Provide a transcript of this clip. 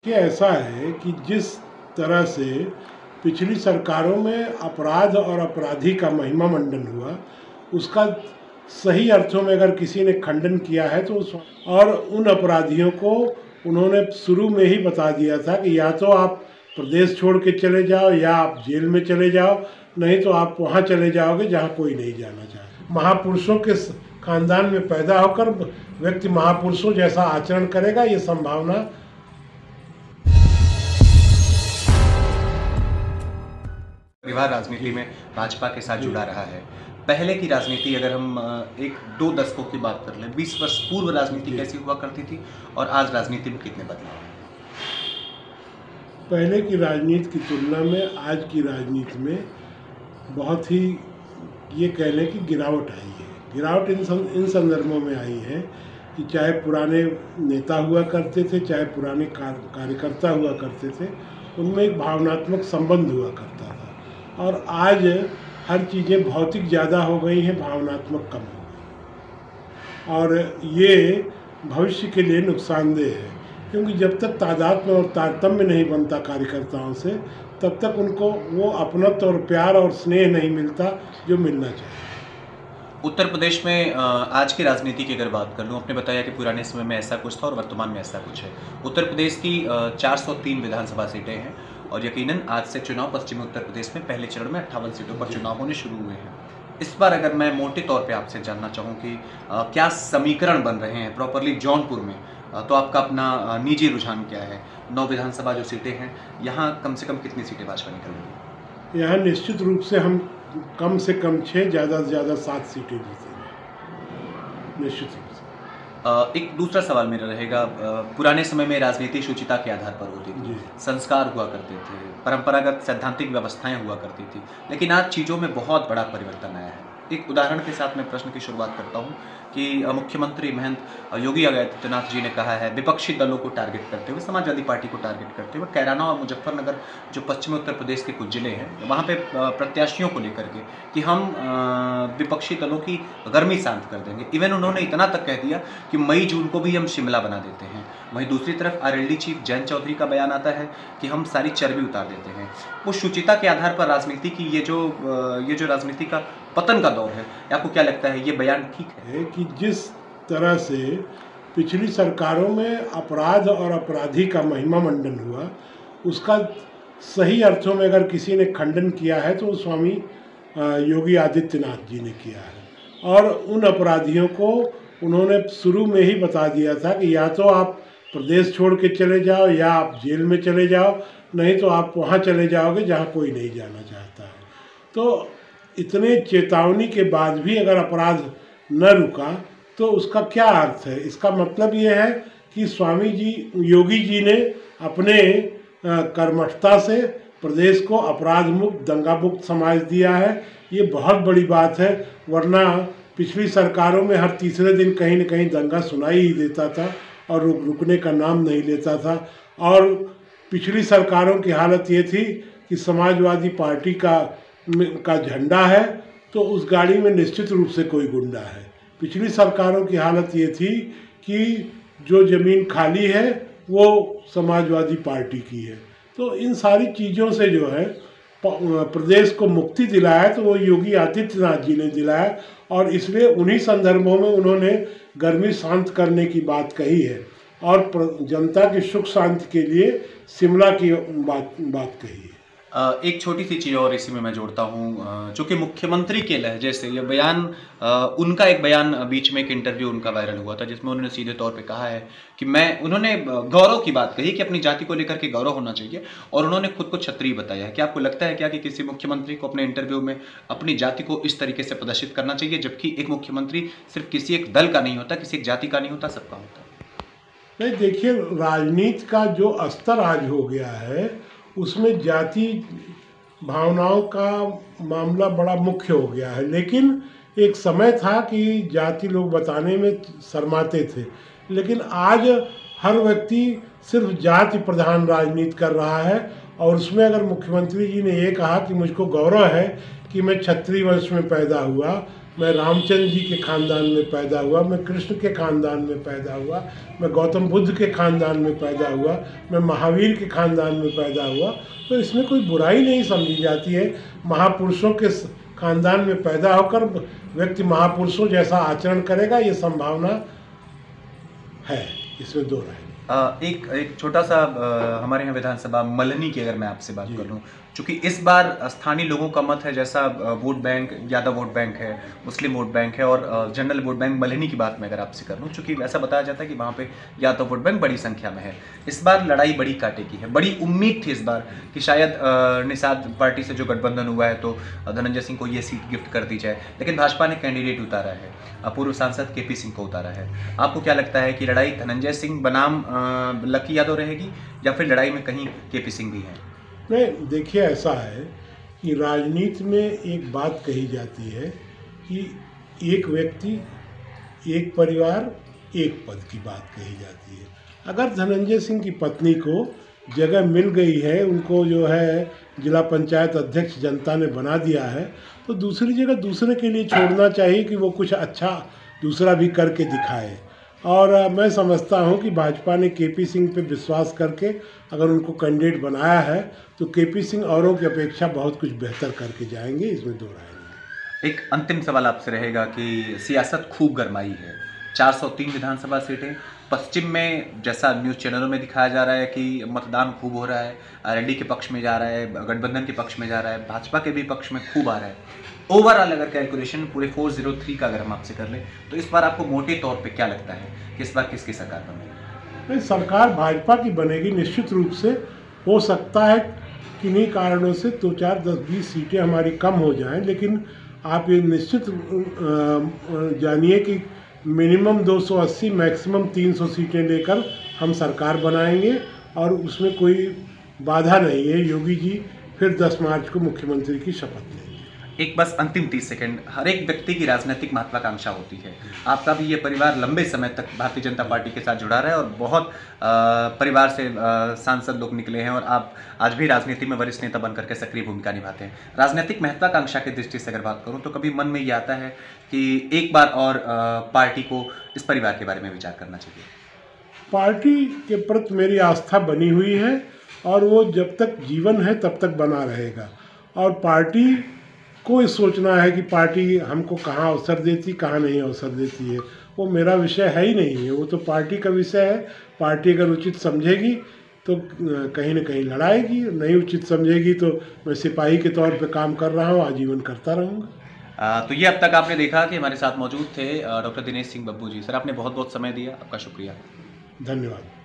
कि ऐसा है कि जिस तरह से पिछली सरकारों में अपराध और अपराधी का महिमा मंडन हुआ, उसका सही अर्थों में अगर किसी ने खंडन किया है तो और उन अपराधियों को उन्होंने शुरू में ही बता दिया था कि या तो आप प्रदेश छोड़ के चले जाओ या आप जेल में चले जाओ, नहीं तो आप वहाँ चले जाओगे जहाँ कोई नहीं जाना चाहे। महापुरुषों के खानदान में पैदा होकर व्यक्ति महापुरुषों जैसा आचरण करेगा, ये संभावना विवाह राजनीति में भाजपा के साथ जुड़ा रहा है। पहले की राजनीति अगर हम एक दो दशकों की बात कर लें, 20 वर्ष पूर्व राजनीति कैसी हुआ करती थी और आज राजनीति में कितने बदलाव हैं? पहले की राजनीति की तुलना में आज की राजनीति में बहुत ही ये कह लें कि गिरावट आई है। गिरावट इन संदर्भों में आई है कि चाहे पुराने नेता हुआ करते थे, चाहे पुराने कार्यकर्ता हुआ करते थे, उनमें एक भावनात्मक संबंध हुआ करता था। और आज हर चीज़ें भौतिक ज़्यादा हो गई हैं, भावनात्मक कम हो गई, और ये भविष्य के लिए नुकसानदेह है, क्योंकि जब तक तादाद में और तारतम्य नहीं बनता कार्यकर्ताओं से, तब तक उनको वो अपनत्व और प्यार और स्नेह नहीं मिलता जो मिलना चाहिए। उत्तर प्रदेश में आज की राजनीति की अगर बात कर लूँ, आपने बताया कि पुराने समय में ऐसा कुछ था और वर्तमान में ऐसा कुछ है। उत्तर प्रदेश की 403 विधानसभा सीटें हैं और यकीनन आज से चुनाव पश्चिमी उत्तर प्रदेश में पहले चरण में 58 सीटों पर चुनाव होने शुरू हुए हैं। इस बार अगर मैं मोटे तौर पे आपसे जानना चाहूँ कि क्या समीकरण बन रहे हैं प्रॉपरली जौनपुर में, तो आपका अपना निजी रुझान क्या है? 9 विधानसभा जो सीटें हैं, यहाँ कम से कम कितनी सीटें भाजपा निकल रही है? यहाँ निश्चित रूप से हम कम से कम 6, ज़्यादा से ज़्यादा 7 सीटें जीतेंगे, निश्चित रूप से। एक दूसरा सवाल मेरा रहेगा, पुराने समय में राजनीति शुचिता के आधार पर होती थी, संस्कार हुआ करते थे, परंपरागत सैद्धांतिक व्यवस्थाएं हुआ करती थी, लेकिन आज चीज़ों में बहुत बड़ा परिवर्तन आया है। एक उदाहरण के साथ मैं प्रश्न की शुरुआत करता हूं कि मुख्यमंत्री महंत योगी आदित्यनाथ जी ने कहा है, विपक्षी दलों को टारगेट करते हुए, समाजवादी पार्टी को टारगेट करते हुए, कैराना और मुजफ्फरनगर जो पश्चिमी उत्तर प्रदेश के कुछ जिले हैं, वहाँ पे प्रत्याशियों को लेकर के कि हम विपक्षी दलों की गर्मी शांत कर देंगे। इवन उन्होंने इतना तक कह दिया कि मई जून को भी हम शिमला बना देते हैं। वहीं दूसरी तरफ आरएलडी चीफ जयंत चौधरी का बयान आता है कि हम सारी चर्बी उतार देते हैं। वो शुचिता के आधार पर राजनीति की ये जो राजनीति का पतन का दौर है, आपको क्या लगता है ये बयान ठीक है? कि जिस तरह से पिछली सरकारों में अपराध और अपराधी का महिमा मंडन हुआ, उसका सही अर्थों में अगर किसी ने खंडन किया है तो वो स्वामी योगी आदित्यनाथ जी ने किया है। और उन अपराधियों को उन्होंने शुरू में ही बता दिया था कि या तो आप प्रदेश छोड़ के चले जाओ या आप जेल में चले जाओ, नहीं तो आप वहाँ चले जाओगे जहाँ कोई नहीं जाना चाहता है। तो इतने चेतावनी के बाद भी अगर अपराध न रुका तो उसका क्या अर्थ है? इसका मतलब ये है कि स्वामी जी, योगी जी ने अपने कर्मठता से प्रदेश को अपराध मुक्त, दंगा मुक्त समाज दिया है। ये बहुत बड़ी बात है, वरना पिछली सरकारों में हर तीसरे दिन कहीं न कहीं दंगा सुनाई ही देता था और रुकने का नाम नहीं लेता था। और पिछली सरकारों की हालत ये थी कि समाजवादी पार्टी का झंडा है तो उस गाड़ी में निश्चित रूप से कोई गुंडा है। पिछली सरकारों की हालत ये थी कि जो ज़मीन खाली है वो समाजवादी पार्टी की है। तो इन सारी चीज़ों से जो है प्रदेश को मुक्ति दिलाया तो वो योगी आदित्यनाथ जी ने दिलाया, और इसलिए उन्हीं संदर्भों में उन्होंने गर्मी शांत करने की बात कही है और जनता की सुख शांति के लिए शिमला की बात कही है। एक छोटी सी चीज़ और इसी में मैं जोड़ता हूँ, जो कि मुख्यमंत्री के लहजे से ये बयान, उनका एक बयान बीच में एक इंटरव्यू उनका वायरल हुआ था जिसमें उन्होंने सीधे तौर पे कहा है कि उन्होंने गौरव की बात कही कि अपनी जाति को लेकर के गौरव होना चाहिए, और उन्होंने खुद को क्षत्रिय बताया है। क्या आपको लगता है क्या कि किसी मुख्यमंत्री को अपने इंटरव्यू में अपनी जाति को इस तरीके से प्रदर्शित करना चाहिए, जबकि एक मुख्यमंत्री सिर्फ किसी एक दल का नहीं होता, किसी एक जाति का नहीं होता, सबका होता है? नहीं, देखिए, राजनीति का जो स्तर आज हो गया है उसमें जाति भावनाओं का मामला बड़ा मुख्य हो गया है। लेकिन एक समय था कि जाति लोग बताने में शर्माते थे, लेकिन आज हर व्यक्ति सिर्फ जाति प्रधान राजनीति कर रहा है। और उसमें अगर मुख्यमंत्री जी ने ये कहा कि मुझको गौरव है कि मैं क्षत्रिय वंश में पैदा हुआ, मैं रामचंद्र जी के ख़ानदान में पैदा हुआ, मैं कृष्ण के ख़ानदान में पैदा हुआ, मैं गौतम बुद्ध के ख़ानदान में पैदा हुआ, मैं महावीर के ख़ानदान में पैदा हुआ, तो इसमें कोई बुराई नहीं समझी जाती है। महापुरुषों के ख़ानदान में पैदा होकर व्यक्ति महापुरुषों जैसा आचरण करेगा, ये संभावना है, इसमें दो राय। एक छोटा सा हमारे यहाँ विधानसभा मल्हनी की अगर मैं आपसे बात कर लूँ, चूँकि इस बार स्थानीय लोगों का मत है, जैसा vote bank Yadav vote bank है, मुस्लिम वोट बैंक है और जनरल वोट बैंक मल्हनी की बात मैं अगर आपसे कर लूँ, चूँकि ऐसा बताया जाता है कि वहाँ पे यादव वोट बैंक बड़ी संख्या में है। इस बार लड़ाई बड़ी कांटे की है। बड़ी उम्मीद थी इस बार कि शायद निषाद पार्टी से जो गठबंधन हुआ है तो धनंजय सिंह को ये सीट गिफ्ट कर दी जाए, लेकिन भाजपा ने कैंडिडेट उतारा है, पूर्व सांसद केपी सिंह को उतारा है। आपको क्या लगता है कि लड़ाई धनंजय सिंह बनाम लकी यादव रहेगी या फिर लड़ाई में कहीं केपी सिंह भी हैं? नहीं, देखिए ऐसा है कि राजनीति में एक बात कही जाती है कि एक व्यक्ति एक परिवार एक पद की बात कही जाती है। अगर धनंजय सिंह की पत्नी को जगह मिल गई है, उनको जो है जिला पंचायत अध्यक्ष जनता ने बना दिया है, तो दूसरी जगह दूसरे के लिए छोड़ना चाहिए कि वो कुछ अच्छा दूसरा भी करके दिखाए। और मैं समझता हूं कि भाजपा ने केपी सिंह पे विश्वास करके अगर उनको कैंडिडेट बनाया है तो केपी सिंह औरों की अपेक्षा बहुत कुछ बेहतर करके जाएंगे, इसमें दो राय नहीं। एक अंतिम सवाल आपसे रहेगा कि सियासत खूब गरमाई है, 403 विधानसभा सीटें, पश्चिम में जैसा न्यूज़ चैनलों में दिखाया जा रहा है कि मतदान खूब हो रहा है, आरएलडी के पक्ष में जा रहा है, गठबंधन के पक्ष में जा रहा है, भाजपा के भी पक्ष में खूब आ रहा है। ओवरऑल अगर कैलकुलेशन पूरे 403 का अगर हम आपसे कर लें तो इस बार आपको मोटे तौर पे क्या लगता है कि इस बार किसकी सरकार बनेगी? नहीं, सरकार भाजपा की बनेगी निश्चित रूप से। हो सकता है किन्हीं कारणों से 2, 4, 10, 20 सीटें हमारी कम हो जाएं, लेकिन आप ये निश्चित जानिए कि मिनिमम 280 मैक्सिमम 300 सीटें लेकर हम सरकार बनाएंगे और उसमें कोई बाधा नहीं है। योगी जी फिर 10 मार्च को मुख्यमंत्री की शपथ लेंगे। एक बस अंतिम 30 सेकंड, हर एक व्यक्ति की राजनीतिक महत्वाकांक्षा होती है। आपका भी ये परिवार लंबे समय तक भारतीय जनता पार्टी के साथ जुड़ा रहा है और बहुत परिवार से सांसद लोग निकले हैं और आप आज भी राजनीति में वरिष्ठ नेता बनकर के सक्रिय भूमिका निभाते हैं। राजनीतिक महत्वाकांक्षा की दृष्टि से अगर बात करूँ तो कभी मन में ये आता है कि एक बार और पार्टी को इस परिवार के बारे में विचार करना चाहिए? पार्टी के प्रति मेरी आस्था बनी हुई है और वो जब तक जीवन है तब तक बना रहेगा। और पार्टी को सोचना है कि पार्टी हमको कहाँ अवसर देती, कहाँ नहीं अवसर देती है, वो मेरा विषय है ही नहीं है। वो तो पार्टी का विषय है। पार्टी अगर उचित समझेगी तो कहीं ना कहीं लड़ाएगी, नहीं उचित समझेगी तो मैं सिपाही के तौर पे काम कर रहा हूँ, आजीवन करता रहूँगा। तो ये अब तक आपने देखा कि हमारे साथ मौजूद थे डॉक्टर दिनेश सिंह बब्बू जी। सर, आपने बहुत बहुत समय दिया, आपका शुक्रिया। धन्यवाद।